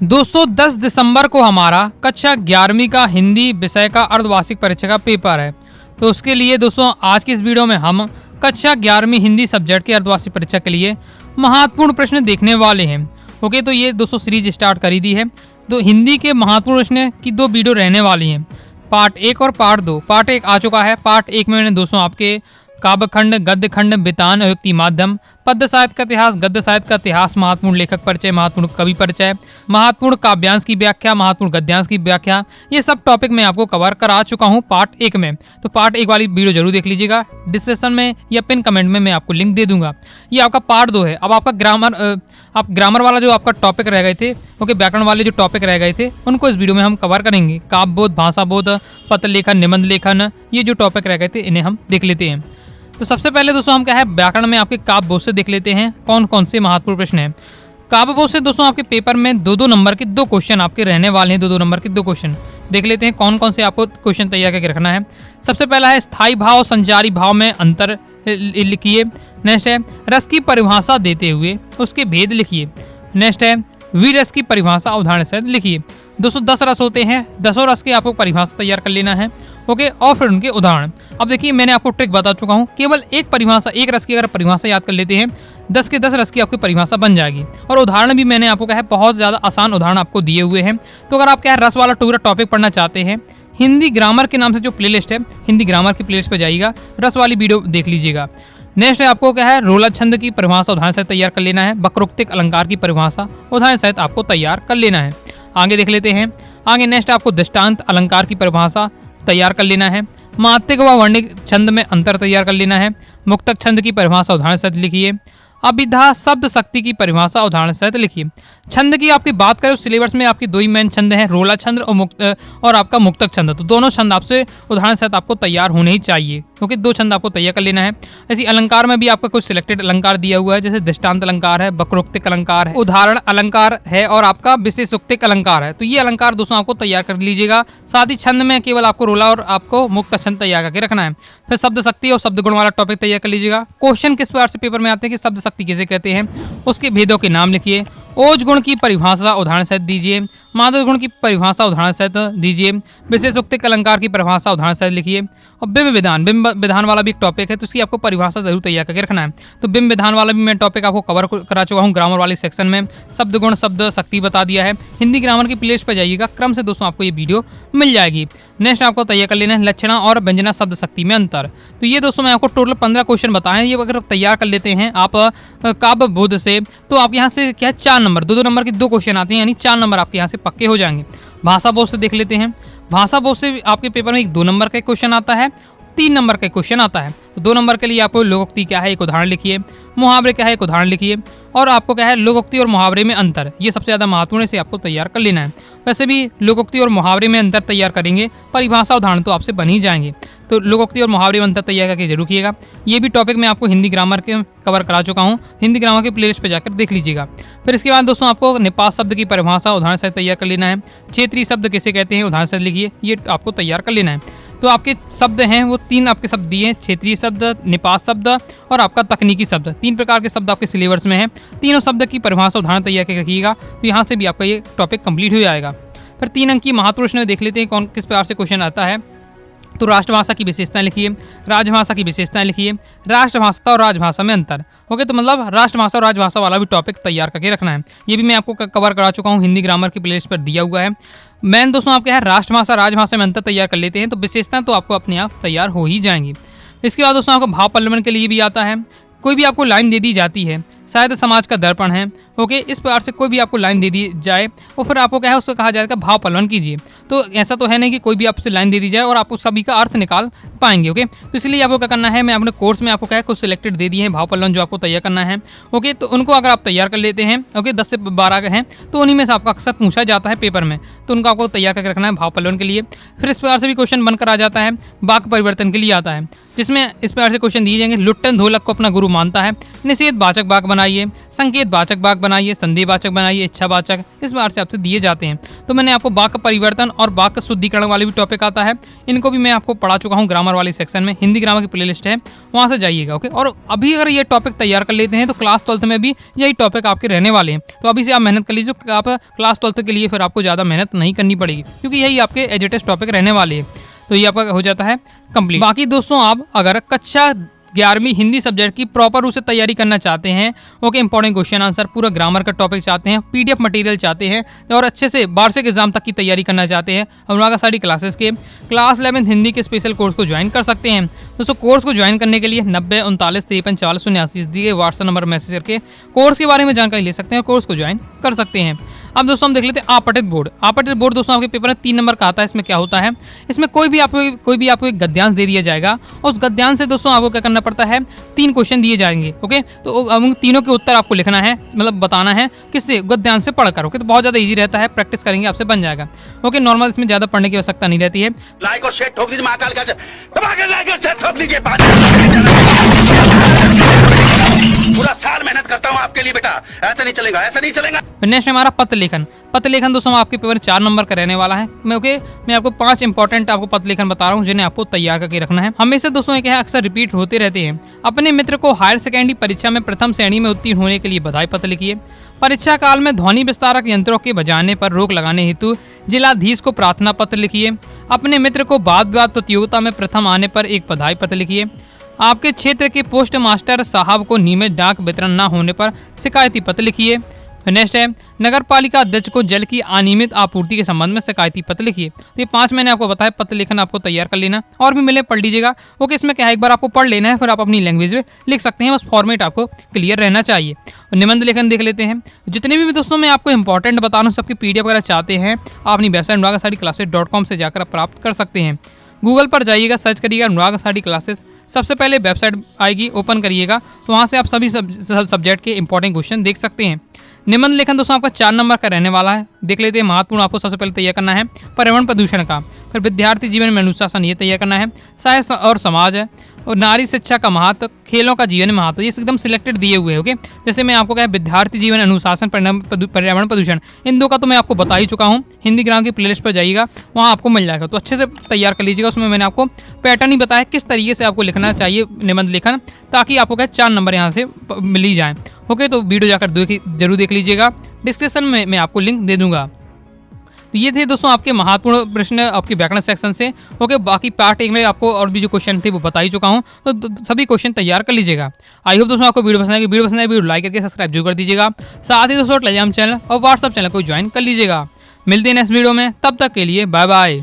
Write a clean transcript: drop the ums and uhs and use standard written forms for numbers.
दोस्तों 10 दिसंबर को हमारा कक्षा 11वीं का हिंदी विषय का अर्धवार्षिक परीक्षा का पेपर है। तो उसके लिए दोस्तों आज की इस वीडियो में हम कक्षा 11वीं हिंदी सब्जेक्ट की अर्धवार्षिक परीक्षा के लिए महत्वपूर्ण प्रश्न देखने वाले हैं। ओके, तो ये दोस्तों सीरीज स्टार्ट करी दी है। तो हिंदी के महत्वपूर्ण प्रश्न की 2 वीडियो रहने वाली हैं, पार्ट 1 और पार्ट 2। पार्ट 1 आ चुका है। पार्ट 1 में मैंने दोस्तों आपके काव्य खंड, गद्य खंड, बितान, अयुक्ति माध्यम, पद्य साहित्य का इतिहास, गद्य साहित्य का इतिहास, महत्वपूर्ण लेखक परिचय, महत्वपूर्ण कवि परिचय, महत्वपूर्ण काव्यांश की व्याख्या, महत्वपूर्ण गद्यांश की व्याख्या, ये सब टॉपिक मैं आपको कवर करा चुका हूँ पार्ट 1 में। तो पार्ट 1 वाली वीडियो जरूर देख लीजिएगा। डिस्क्रिप्शन में या पिन कमेंट में मैं आपको लिंक दे दूंगा। ये आपका पार्ट 2 है। अब आपका ग्रामर वाला जो आपका टॉपिक रह गए थे, ओके, व्याकरण वाले जो टॉपिक रह गए थे उनको इस वीडियो में हम कवर करेंगे। काव्य बोध, भाषा बोध, पत्र लेखन, निबंध लेखन, ये जो टॉपिक रह गए थे इन्हें हम देख लेते हैं। तो सबसे पहले दोस्तों हम क्या है, व्याकरण में आपके काव्य बोध से देख लेते हैं कौन कौन से महत्वपूर्ण प्रश्न हैं। काव्य बोध से दोस्तों आपके पेपर में 2-2 नंबर के 2 क्वेश्चन आपके रहने वाले हैं। 2-2 नंबर के 2 क्वेश्चन देख लेते हैं कौन कौन से आपको क्वेश्चन तैयार करके रखना है। सबसे पहला है स्थायी भाव और संचारी भाव में अंतर लिखिए। नेक्स्ट है रस की परिभाषा देते हुए उसके भेद लिखिए। नेक्स्ट है वीरस की परिभाषा उदाहरण सहित लिखिए। दोस्तों 10 रस होते हैं, 10 रस की आपको परिभाषा तैयार कर लेना है। ओके, और फिर उनके उदाहरण। अब देखिए मैंने आपको ट्रिक बता चुका हूँ, केवल एक परिभाषा, एक रस की अगर परिभाषा याद कर लेते हैं 10 के 10 रस की आपकी परिभाषा बन जाएगी। और उदाहरण भी मैंने आपको कहा है बहुत ज़्यादा आसान उदाहरण आपको दिए हुए हैं। तो अगर आप क्या है रस वाला पूरा टॉपिक पढ़ना चाहते हैं, हिंदी ग्रामर के नाम से जो प्लेलिस्ट है, हिंदी ग्रामर की प्लेलिस्ट पर जाइएगा, रस वाली वीडियो देख लीजिएगा। नेक्स्ट है आपको क्या है रोला छंद की परिभाषा उदाहरण सहित तैयार कर लेना है। वक्रोक्तिक अलंकार की परिभाषा उदाहरण सहित आपको तैयार कर लेना है। आगे देख लेते हैं। आगे नेक्स्ट आपको दृष्टांत अलंकार की परिभाषा तैयार कर लेना है। मात्रिक व वर्णिक छंद में अंतर तैयार कर लेना है। मुक्तक छंद की परिभाषा उदाहरण सहित लिखिए। अभिधा शब्द शक्ति की परिभाषा उदाहरण सहित लिखिए। छंद की आपकी बात करें सिलेबस में आपकी 2 ही मेन छंद हैं, रोला छंद और आपका मुक्तक छंद। तो दोनों छंद आपसे उदाहरण सहित आपको तैयार होने ही चाहिए, क्योंकि 2 छंद आपको तैयार कर लेना है। ऐसी अलंकार में भी आपका कुछ सिलेक्टेड अलंकार दिया हुआ है, जैसे दृष्टांत अलंकार है, वक्रोक्तिक अलंकार है, उदाहरण अलंकार है और आपका विशेषोक्तिक अलंकार है। तो ये अलंकार दोस्तों आपको तैयार कर लीजिएगा। साथ ही छंद में केवल आपको रोला और आपको मुक्त छंद तैयार करके रखना है। फिर शब्द शक्ति और शब्द गुण वाला टॉपिक तैयार कर लीजिएगा। क्वेश्चन किस प्रकार से पेपर में आते हैं कि शब्द शक्ति किसे कहते हैं, उसके भेदों के नाम लिखिए। ओज गुण की परिभाषा उदाहरण सहित दीजिए। माधव गुण की परिभाषा उदाहरण सहित दीजिए। विशेषोक्तिक अलंकार की परिभाषा उदाहरण सहित लिखिए। और बिंब विधान वाला भी एक टॉपिक है, तो इसकी आपको परिभाषा जरूर तैयार करके रखना है। तो बिंब विधान वाला भी मैं टॉपिक आपको कवर करा चुका हूँ ग्रामर वाले सेक्शन में। शब्द गुण शब्द शक्ति बता दिया है। हिंदी ग्रामर की प्लेलिस्ट पर जाइएगा, क्रम से दोस्तों आपको ये वीडियो मिल जाएगी। नेक्स्ट आपको तैयार कर लेना है लक्षणा और व्यंजना शब्द शक्ति में अंतर। तो ये दोस्तों मैं आपको टोटल 15 क्वेश्चन बताएं। ये अगर तैयार कर लेते हैं आप काव्य बोध से, तो आप यहाँ से क्या 4 नंबर 2-2 नंबर के 2 क्वेश्चन आते हैं, यानी 4 नंबर आपके यहाँ से पक्के हो जाएंगे। भाषा बोध से देख लेते हैं। भाषा बोध से आपके पेपर में एक 2 नंबर का क्वेश्चन आता है, 3 नंबर का क्वेश्चन आता है। तो 2 नंबर के लिए आपको लोकोक्ति क्या है एक उदाहरण लिखिए, मुहावरे क्या है एक उदाहरण लिखिए, और आपको क्या है लोकोक्ति और मुहावरे में अंतर, ये सबसे ज़्यादा महत्वपूर्ण से आपको तैयार कर लेना है। वैसे भी लोकोक्ति और मुहावरे में अंतर तैयार करेंगे, परिभाषा उदाहरण तो आपसे बन ही जाएंगे। तो लोकोक्ति और मुहावरे में अंतर तैयार करके जरूर कीजिएगा। ये भी टॉपिक मैं आपको हिंदी ग्रामर के कवर करा चुका हूँ, हिंदी ग्रामर के प्लेलिस्ट पे जाकर देख लीजिएगा। फिर इसके बाद दोस्तों आपको निपात शब्द की परिभाषा उदाहरण से तैयार कर लेना है। क्षेत्रीय शब्द किसे कहते हैं उदाहरण से लिखिए, ये आपको तैयार कर लेना है। तो आपके शब्द हैं वो 3 आपके शब्द दिए हैं, क्षेत्रीय शब्द, निपात शब्द और आपका तकनीकी शब्द। 3 प्रकार के शब्द आपके सिलेबस में हैं। तीनों शब्द की परिभाषा उदाहरण तैयार करके रखिएगा, तो यहाँ से भी आपका ये टॉपिक कंप्लीट हो जाएगा। फिर 3 अंक की महत्वपूर्ण प्रश्न देख लेते हैं कौन किस प्रकार से क्वेश्चन आता है। तो राष्ट्रभाषा की विशेषताएं लिखिए, राजभाषा की विशेषताएं लिखिए, राष्ट्रभाषा और राजभाषा में अंतर। ओके, तो मतलब राष्ट्रभाषा और राजभाषा वाला भी टॉपिक तैयार करके रखना है। ये भी मैं आपको कवर करा चुका हूँ, हिंदी ग्रामर की प्लेलिस्ट पर दिया हुआ है। मैन दोस्तों आप क्या है राष्ट्रभाषा राजभाषा में अंतर तैयार कर लेते हैं, तो विशेषताएं तो आपको अपने आप तैयार हो ही जाएंगी। इसके बाद दोस्तों आपको भाव पल्लवन के लिए भी आता है। कोई भी आपको लाइन दे दी जाती है, शायद समाज का दर्पण है, ओके, इस प्रकार से कोई भी आपको लाइन दे दी जाए और फिर आपको क्या है उसको कहा जाएगा भाव पल्लवन कीजिए। तो ऐसा तो है नहीं कि कोई भी आपसे लाइन दे दी जाए और आप उस सभी का अर्थ निकाल पाएंगे। ओके, तो इसलिए आपको क्या करना है, मैं अपने कोर्स में आपको क्या है कुछ सिलेक्टेड दे दिए हैं भाव पल्लवन जो आपको तैयार करना है। ओके, तो उनको अगर आप तैयार कर लेते हैं, ओके, 10 से 12 हैं, तो उन्हीं में से आपका अक्सर पूछा जाता है पेपर में, तो उनको आपको तैयार करके रखना है भाव पल्लवन के लिए। फिर इस प्रकार से भी क्वेश्चन बनकर आ जाता है। वाक्य परिवर्तन के लिए आता है, जिसमें इस प्रकार से क्वेश्चन दिए जाएंगे। लुट्टन ढोलक को अपना गुरु मानता है, निषेध वाचक वाक्य बनाइए, संकेत वाचक वाक्य बनाइए, संधि वाचक बनाइए, इच्छा वाचक, इस बार से आपसे दिए जाते हैं। तो मैंने आपको वाक्य परिवर्तन और वाक्य शुद्धिकरण वाले भी टॉपिक आता है, इनको भी मैं आपको पढ़ा चुका हूँ ग्रामर वाले सेक्शन में। हिंदी ग्रामर की प्लेलिस्ट है, वहाँ से जाइएगा। ओके, और अभी अगर ये टॉपिक तैयार कर लेते हैं तो क्लास 12th में भी यही टॉपिक आपके रहने वाले हैं। तो अभी से आप मेहनत कर लीजिए, आप क्लास 12th के लिए फिर आपको ज़्यादा मेहनत नहीं करनी पड़ेगी, क्योंकि यही आपके एजुटेस टॉपिक रहने वाले हैं। तो ये आपका हो जाता है कंप्लीट। बाकी दोस्तों, आप अगर कक्षा 11वीं हिंदी सब्जेक्ट की प्रॉपर रूप से तैयारी करना चाहते हैं, ओके, इंपॉर्टेंट क्वेश्चन आंसर, पूरा ग्रामर का टॉपिक चाहते हैं, पीडीएफ मटेरियल चाहते हैं और अच्छे से वार्षिक एग्जाम तक की तैयारी करना चाहते हैं, अनुराग आषाढ़ी क्लासेस के क्लास 11 हिंदी के स्पेशल कोर्स को ज्वाइन कर सकते हैं। दोस्तों, कोर्स को ज्वाइन करने के लिए 90 39 53 44 79 दिए व्हाट्सएप नंबर मैसेज करके कोर्स के बारे में जानकारी ले सकते हैं, कोर्स को ज्वाइन कर सकते हैं। अब दोस्तों हम देख लेते हैं आपतित बोर्ड। आपतित बोर्ड दोस्तों आपके पेपर में 3 नंबर का आता है। इसमें क्या होता है, इसमें कोई भी आपको एक गद्यांश दे दिया जाएगा, उस गद्यांश से दोस्तों आपको क्या करना पड़ता है, 3 क्वेश्चन दिए जाएंगे। ओके, तो उन तीनों के उत्तर आपको लिखना है, मतलब बताना है किससे, गद्यांश से पढ़कर। ओके, तो बहुत ज़्यादा ईजी रहता है, प्रैक्टिस करेंगे आपसे बन जाएगा। ओके, नॉर्मल इसमें ज़्यादा पढ़ने की आवश्यकता नहीं रहती है। लाइक और शेयर ठोक दीजिए, महाकाल का लाइक और शेयर ठोक दीजिए। पूरा साल मेहनत करता हूँ आपके लिए बेटा, ऐसा नहीं चलेगा, ऐसा नहीं चलेगा। नेक्स्ट हमारा पत्र लेखन। पत्र लेखन दोस्तों आपके पेपर 4 नंबर का रहने वाला है। मैं आपको 5 इंपॉर्टेंट आपको पत्र लेखन बता रहा हूँ, जिन्हें आपको तैयार करके रखना है। हमेशा दोस्तों क्या है, अक्सर रिपीट होते रहते हैं। अपने मित्र को हायर सेकेंडरी परीक्षा में प्रथम श्रेणी में उत्तीर्ण होने के लिए बधाई पत्र लिखिए। परीक्षा काल में ध्वनि विस्तारक यंत्रों के बजाने पर रोक लगाने हेतु जिलाधीश को प्रार्थना पत्र लिखिए। अपने मित्र को वाद विवाद प्रतियोगिता में प्रथम आने पर एक बधाई पत्र लिखिए। आपके क्षेत्र के पोस्ट मास्टर साहब को नियमित डाक वितरण न होने पर शिकायती पत्र लिखिए। नेक्स्ट है, नगर पालिका अध्यक्ष को जल की अनियमित आपूर्ति के संबंध में शिकायती पत्र लिखिए। तो ये 5 मैंने आपको बताया, पत्र लेखन आपको तैयार कर लेना, और भी मिले पढ़ लीजिएगा। ओके, इसमें क्या है, एक बार आपको पढ़ लेना है, फिर आप अपनी लैंग्वेज में लिख सकते हैं, बस फॉर्मेट आपको क्लियर रहना चाहिए। निबंध लेखन देख लेते हैं। जितने भी दोस्तों मैं आपको इंपॉर्टेंट बता रहा हूँ, सबकी पीडीएफ वगैरह चाहते हैं, आप अपनी वेबसाइट अनुराग आषाढ़ी क्लासेस.com से जाकर प्राप्त कर सकते हैं। गूगल पर जाइएगा, सर्च करिएगा अनुराग आषाढ़ी क्लासेस, सबसे पहले वेबसाइट आएगी, ओपन करिएगा, तो वहाँ से आप सभी सब्जेक्ट के इंपॉर्टेंट क्वेश्चन देख सकते हैं। निबंध लेखन दोस्तों आपका 4 नंबर का रहने वाला है। देख लेते हैं, महत्वपूर्ण आपको सबसे पहले तैयार करना है पर्यावरण प्रदूषण का, फिर विद्यार्थी जीवन में अनुशासन ये तैयार करना है, साहित्य और समाज है, और नारी शिक्षा का महत्व, खेलों का जीवन में महत्व, ये एकदम सिलेक्टेड दिए हुए हैं। ओके, जैसे मैं आपको क्या है, विद्यार्थी जीवन, अनुशासन, पर्यावरण प्रदूषण, इन 2 का तो मैं आपको बता ही चुका हूँ। हिंदी ग्रामर की प्लेलिस्ट पर जाइएगा, वहाँ आपको मिल जाएगा, तो अच्छे से तैयार कर लीजिएगा। उसमें मैंने आपको पैटर्न ही बताया किस तरीके से आपको लिखना चाहिए निबंध लेखन, ताकि आपको क्या 4 नंबर यहाँ से मिल ही जाए। ओके, तो वीडियो जाकर जरूर देख लीजिएगा, डिस्क्रिप्शन में मैं आपको लिंक दे दूंगा। तो ये थे दोस्तों आपके महत्वपूर्ण प्रश्न आपके व्याकरण सेक्शन से। ओके, बाकी पार्ट 1 में आपको और भी जो क्वेश्चन थे वो बता ही चुका हूँ, तो सभी क्वेश्चन तैयार कर लीजिएगा। आई होप दोस्तों आपको वीडियो पसंद आएगी। वीडियो पसंद आए वीडियो लाइक करके सब्सक्राइब जरूर कर दीजिएगा। साथ ही दोस्तों टेलीग्राम चैनल और व्हाट्सअप चैनल को ज्वाइन कर लीजिएगा। मिलते हैं नेक्स्ट वीडियो में, तब तक के लिए बाय बाय।